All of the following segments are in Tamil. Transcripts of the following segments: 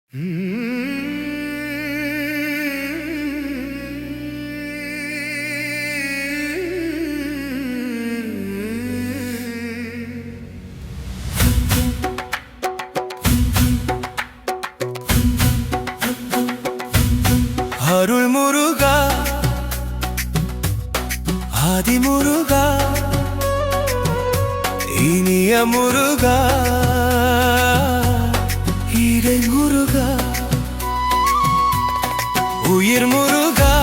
அருள் முருகா, ஆதி முருகா, இனிய முருகா, இடை முருகா, உயிர் முருகா,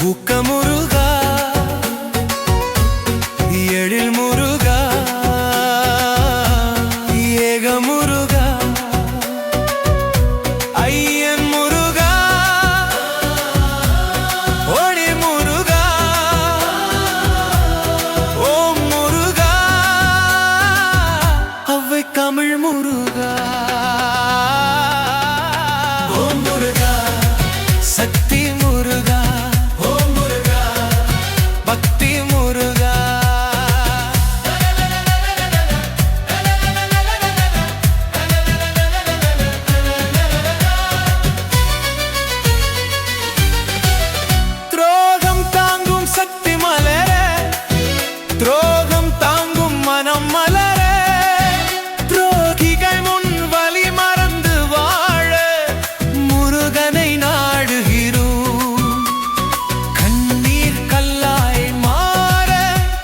ஊக்க முருகா, எழில் முருகா, ஏக முருகா, ஐயன் முருகா, ஒளி முருகா, ஓம் முருகா, அவ்வை தமிழ் முருகா, ஓம் முருகா, சக்தி முருகா, ஓம் முருகா, பக்தி முருகா, துரோகம் தாங்கும் சக்தி மலரே, துரோகம் தாங்கும் மனம் மலரே, துரோகிகள் முன் வலி மறந்து வாழ முருகனை நாடுகிறோம். கண்ணீர் கல்லாய் மாற,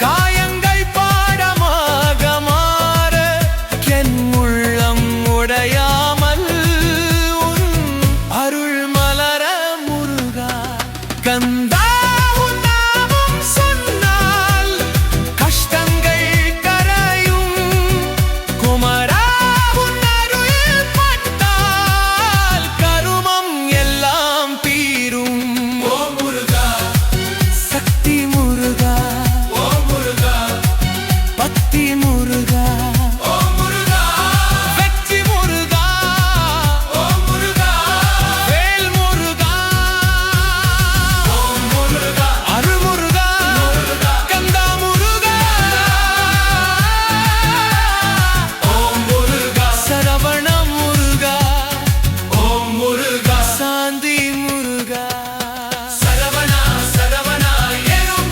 காயங்கள் பாடமாக மாற, என் உள்ளம் உடையாமல் உன் அருள் மலர முருகா. கந்தா, உன் நாமம் சொன்னால் கஷ்டங்கள் கரையும். குமரா, உன் அருள் பட்டால் கருமம் எல்லாம் தீரும். ஓம் முருகா, சக்தி முருகா, ஓம் முருகா, பக்தி முருகா, ஓம் முருகா, வெற்றி முருகா, ஓம் முருகா, வேல் முருகா, ஓம் முருகா, அருள் முருகா, கந்தா முருகா, ஓம் முருகா, சரவண முருகா, ஓம் முருகா, சாந்தி முருகா, சரவணா சரவணா எனும்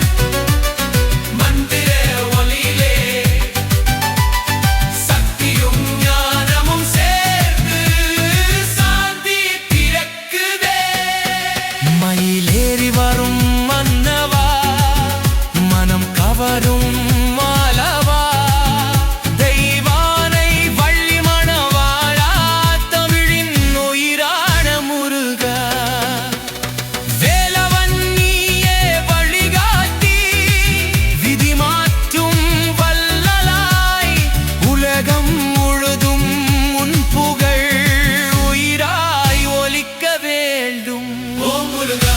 மந்திர ஒலியிலே சக்தியும் ஞானமும் சேர்ந்து சாந்தி பிறக்குதே. மயிலேறி வரும் மன்னவா, மனம் கவரும் மாலவா, தெய்வானை வள்ளி மணவாளா, தமிழின் உயிரான முருகா. வேலவன் நீயே வழிகாட்டி, விதி மாற்றும் வல்லலாய், உலகம் முழுதும் உன் புகழ் உயிராய் ஒலிக்க வேண்டும். ஓம் முருகா.